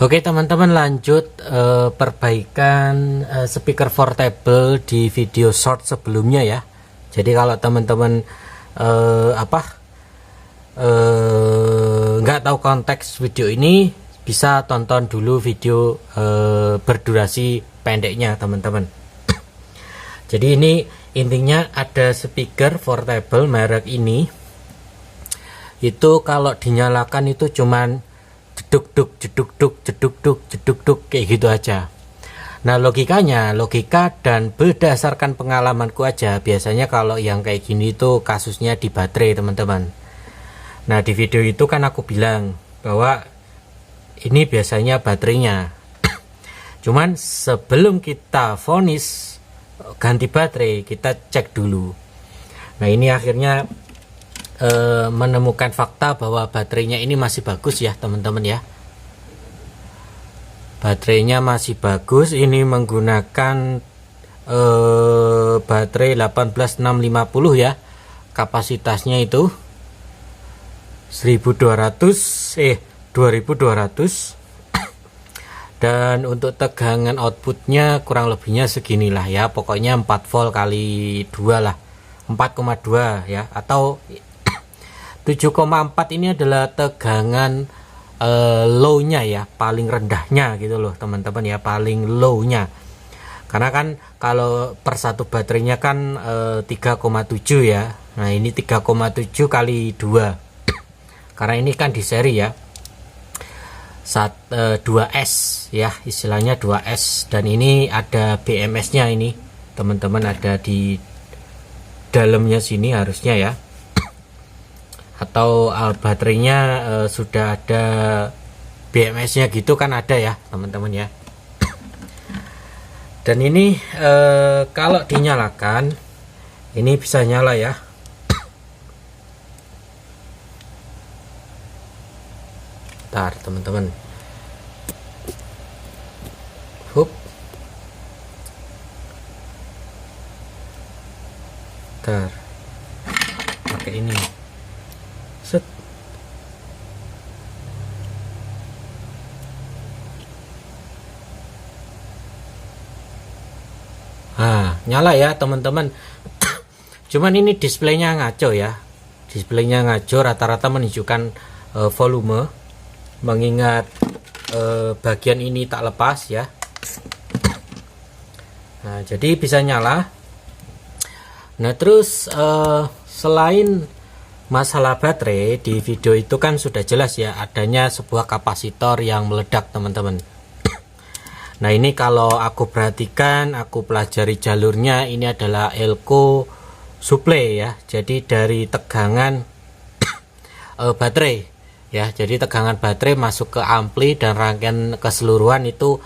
Oke teman-teman, lanjut perbaikan speaker portable di video short sebelumnya ya. Jadi kalau teman-teman nggak tahu konteks video ini, bisa tonton dulu video berdurasi pendeknya teman-teman. Jadi ini intinya ada speaker portable merek ini, itu kalau dinyalakan itu cuman jeduk-duk, jeduk-duk, jeduk-duk, jeduk-duk, kayak gitu aja. Nah logika dan berdasarkan pengalamanku aja, biasanya kalau yang kayak gini itu kasusnya di baterai teman-teman. Nah di video itu kan aku bilang bahwa ini biasanya baterainya. Cuman sebelum kita vonis ganti baterai, kita cek dulu. Nah ini akhirnya menemukan fakta bahwa baterainya ini masih bagus ya teman-teman ya. Baterainya masih bagus. Ini menggunakan baterai 18650 ya. Kapasitasnya itu 2200 dan untuk tegangan outputnya kurang lebihnya seginilah ya. Pokoknya 4 volt kali 2 lah, 4,2 ya, atau 7,4 ini adalah tegangan low-nya ya, paling rendahnya gitu loh teman-teman ya, paling low-nya. Karena kan kalau per satu baterainya kan 3,7 ya. Nah ini 3,7 kali 2. Karena ini kan di seri ya. 2S ya, istilahnya 2S, dan ini ada BMS-nya ini teman-teman, ada di dalamnya sini harusnya ya. Atau baterainya sudah ada BMS-nya gitu kan, ada ya teman-teman ya. Dan ini kalau dinyalakan ini bisa nyala ya. Bentar teman-teman. Bentar. Pakai ini. Set. Nah, nyala ya teman-teman. Cuman ini displaynya ngaco ya. Displaynya ngaco, rata-rata menunjukkan volume, mengingat bagian ini tak lepas ya. Nah jadi bisa nyala. Nah terus selain masalah baterai, di video itu kan sudah jelas ya adanya sebuah kapasitor yang meledak teman-teman. Nah ini kalau aku perhatikan, aku pelajari jalurnya, ini adalah elko supply ya. Jadi dari tegangan baterai ya, jadi tegangan baterai masuk ke ampli dan rangkaian keseluruhan itu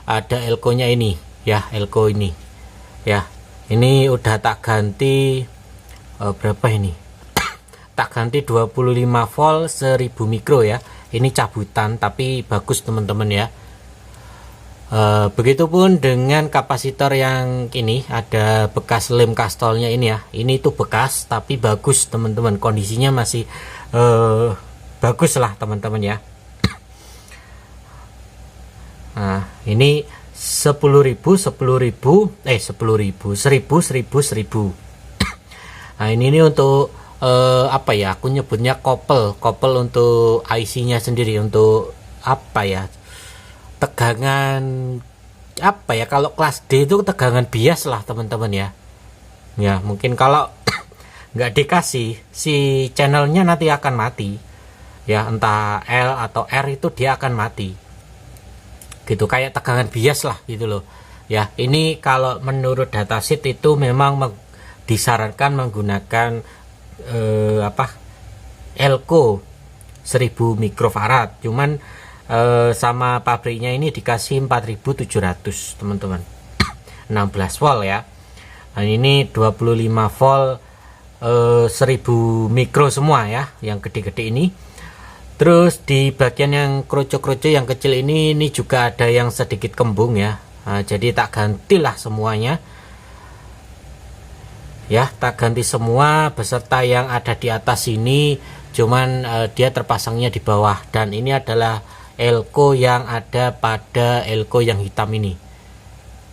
ada elko-nya ini ya, elko ini ya. Ini udah tak ganti berapa ini? Tak ganti 25 volt 1000 mikro ya. Ini cabutan tapi bagus teman-teman ya. Begitupun dengan kapasitor yang ini, ada bekas lem kastolnya ini ya. Ini tuh bekas tapi bagus teman-teman, kondisinya masih bagus lah teman-teman ya. Nah ini 10.000 1000. Nah ini untuk apa ya, aku nyebutnya kopel untuk IC-nya sendiri, untuk apa ya, tegangan apa ya, kalau kelas D itu tegangan bias lah teman-teman ya. Ya mungkin kalau nggak dikasih, si channelnya nanti akan mati ya, entah L atau R itu dia akan mati gitu, kayak tegangan bias lah gitu loh ya. Ini kalau menurut datasheet itu memang disarankan menggunakan elko 1000 mikrofarad, cuman sama pabriknya ini dikasih 4700 teman-teman, 16 volt ya. Nah ini 25 volt 1000 mikro semua ya, yang gede-gede ini. Terus di bagian yang kroco-kroco yang kecil ini juga ada yang sedikit kembung ya. Nah, jadi tak gantilah semuanya ya, tak ganti semua beserta yang ada di atas ini, cuman dia terpasangnya di bawah. Dan ini adalah elko yang ada pada elko yang hitam ini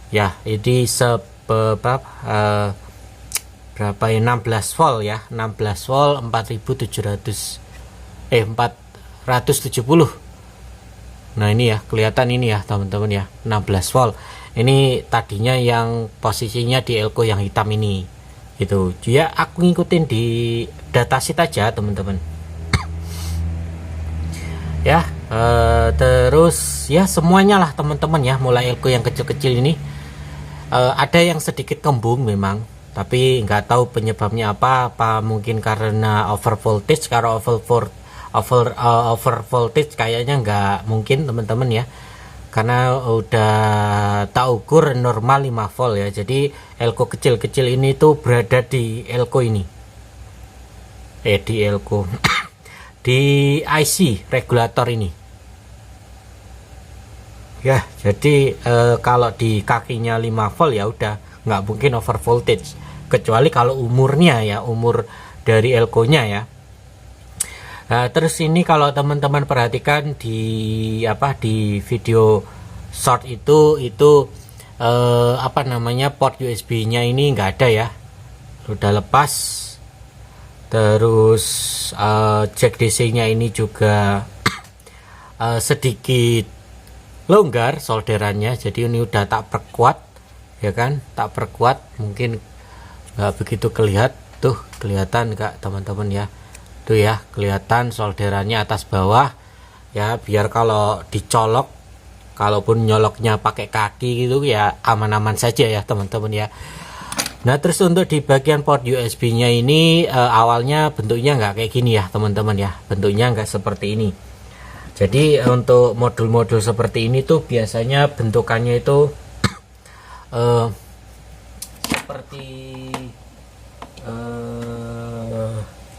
ya. Ini berapa ya, 16 volt ya, 16 volt 470. Nah ini ya, kelihatan ini ya teman-teman ya, 16 volt. Ini tadinya yang posisinya di elko yang hitam ini gitu ya. Aku ngikutin di datasheet aja teman-teman ya. Terus ya semuanya lah teman-teman ya, mulai elko yang kecil-kecil ini ada yang sedikit kembung memang, tapi nggak tahu penyebabnya apa mungkin karena over voltage. Kalau over voltage kayaknya nggak mungkin teman-teman ya, karena udah tak ukur normal 5 volt ya. Jadi elko kecil-kecil ini tuh berada di elko ini, di elko di IC regulator ini ya. Jadi kalau di kakinya 5 volt ya udah nggak mungkin over voltage, kecuali kalau umurnya ya, umur dari elko nya ya. Nah, terus ini kalau teman-teman perhatikan di video short itu port USB nya ini nggak ada ya, udah lepas. Terus jack DC nya ini juga sedikit longgar solderannya, jadi ini udah tak perkuat ya kan, tak perkuat. Mungkin nggak begitu kelihatan nggak teman-teman ya, tuh ya kelihatan solderannya atas bawah ya, biar kalau dicolok, kalaupun nyoloknya pakai kaki gitu ya aman-aman saja ya teman-teman ya. Nah terus untuk di bagian port USB nya ini awalnya bentuknya nggak kayak gini ya teman-teman ya, bentuknya nggak seperti ini. Jadi untuk modul-modul seperti ini tuh biasanya bentukannya itu seperti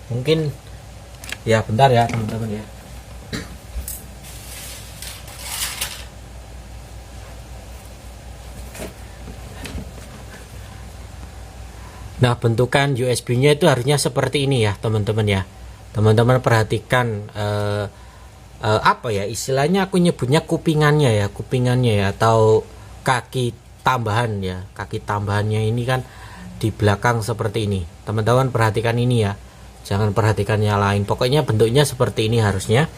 mungkin ya, bentar ya teman-teman ya. Nah bentukan USB nya itu harusnya seperti ini ya teman-teman ya. Teman-teman perhatikan apa ya istilahnya, aku nyebutnya kupingannya ya, atau kaki tambahan ya. Kaki tambahannya ini kan di belakang seperti ini, teman-teman perhatikan ini ya, jangan perhatikan yang lain. Pokoknya bentuknya seperti ini harusnya.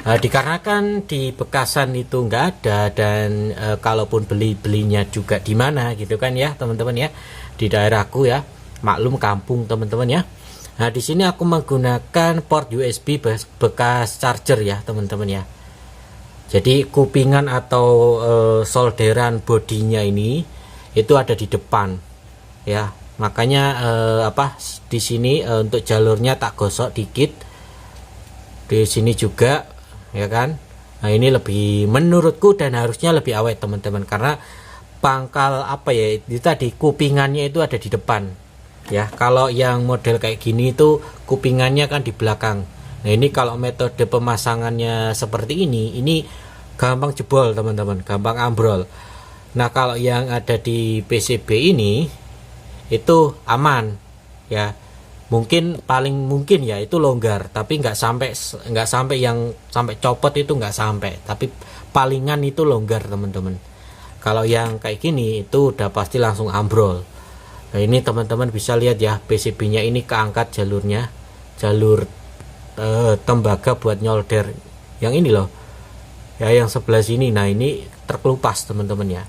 Dikarenakan di bekasan itu nggak ada, dan kalaupun belinya juga di mana gitu kan ya teman-teman ya, di daerahku ya, maklum kampung teman-teman ya. Nah di sini aku menggunakan port USB bekas charger ya teman-teman ya. Jadi kupingan atau solderan bodinya ini itu ada di depan ya, makanya di sini untuk jalurnya tak gosok dikit, di sini juga ya kan. Nah ini lebih, menurutku dan harusnya lebih awet teman-teman, karena pangkal itu tadi kupingannya itu ada di depan ya. Kalau yang model kayak gini itu kupingannya kan di belakang. Nah ini kalau metode pemasangannya seperti ini gampang jebol teman-teman, gampang ambrol. Nah kalau yang ada di PCB ini itu aman ya, mungkin paling mungkin ya itu longgar, tapi nggak sampai yang sampai copot, itu nggak sampai, tapi palingan itu longgar teman-teman. Kalau yang kayak gini itu udah pasti langsung ambrol. Nah ini teman-teman bisa lihat ya, PCB nya ini keangkat jalurnya, jalur tembaga buat nyolder yang ini loh ya, yang sebelah sini. Nah ini terkelupas teman-teman ya.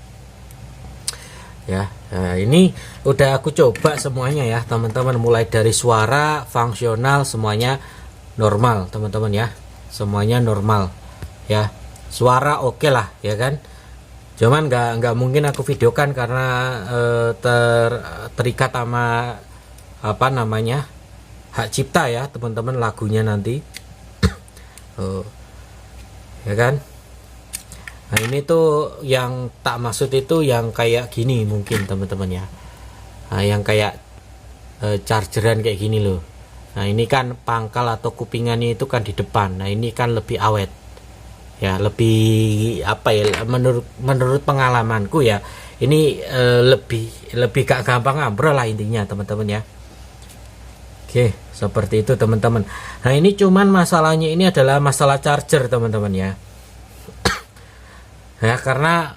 Nah ini udah aku coba semuanya ya teman-teman, mulai dari suara, fungsional, semuanya normal teman-teman ya, semuanya normal ya. Suara oke lah ya kan, cuman nggak mungkin aku videokan karena terikat sama hak cipta ya teman-teman, lagunya nanti ya kan. Nah ini tuh yang tak maksud itu yang kayak gini mungkin teman-teman ya. Nah yang kayak chargeran kayak gini loh. Nah ini kan pangkal atau kupingannya itu kan di depan. Nah ini kan lebih awet ya, lebih menurut pengalamanku ya, ini lebih gak gampang ambrol lah intinya teman-teman ya. Oke seperti itu teman-teman. Nah ini cuman masalahnya ini adalah masalah charger teman-teman ya. Ya, karena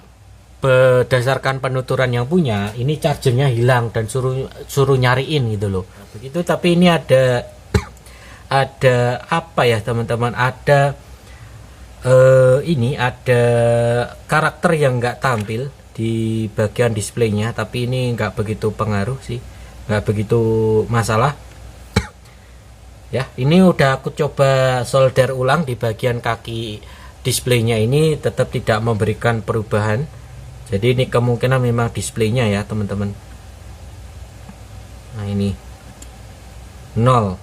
berdasarkan penuturan yang punya, ini chargernya hilang dan suruh nyariin gitu loh. Begitu, tapi ini ada apa ya teman-teman, ada ini ada karakter yang nggak tampil di bagian displaynya, tapi ini nggak begitu pengaruh sih, nggak begitu masalah. Ya, ini udah aku coba solder ulang di bagian kaki displaynya, ini tetap tidak memberikan perubahan. Jadi ini kemungkinan memang displaynya ya teman-teman. Nah ini 0,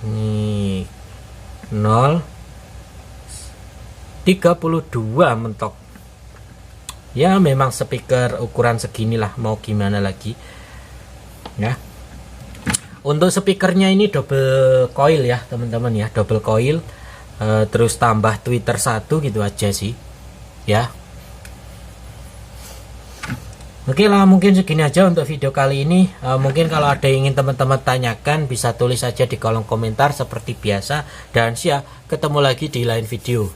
ini 0, 32 mentok. Ya memang speaker ukuran seginilah, mau gimana lagi ya. Untuk speakernya ini double coil ya teman-teman ya, double coil, terus tambah tweeter 1 gitu aja sih ya. Oke lah, mungkin segini aja untuk video kali ini. Mungkin kalau ada yang ingin teman-teman tanyakan, bisa tulis saja di kolom komentar seperti biasa. Dan ketemu lagi di lain video.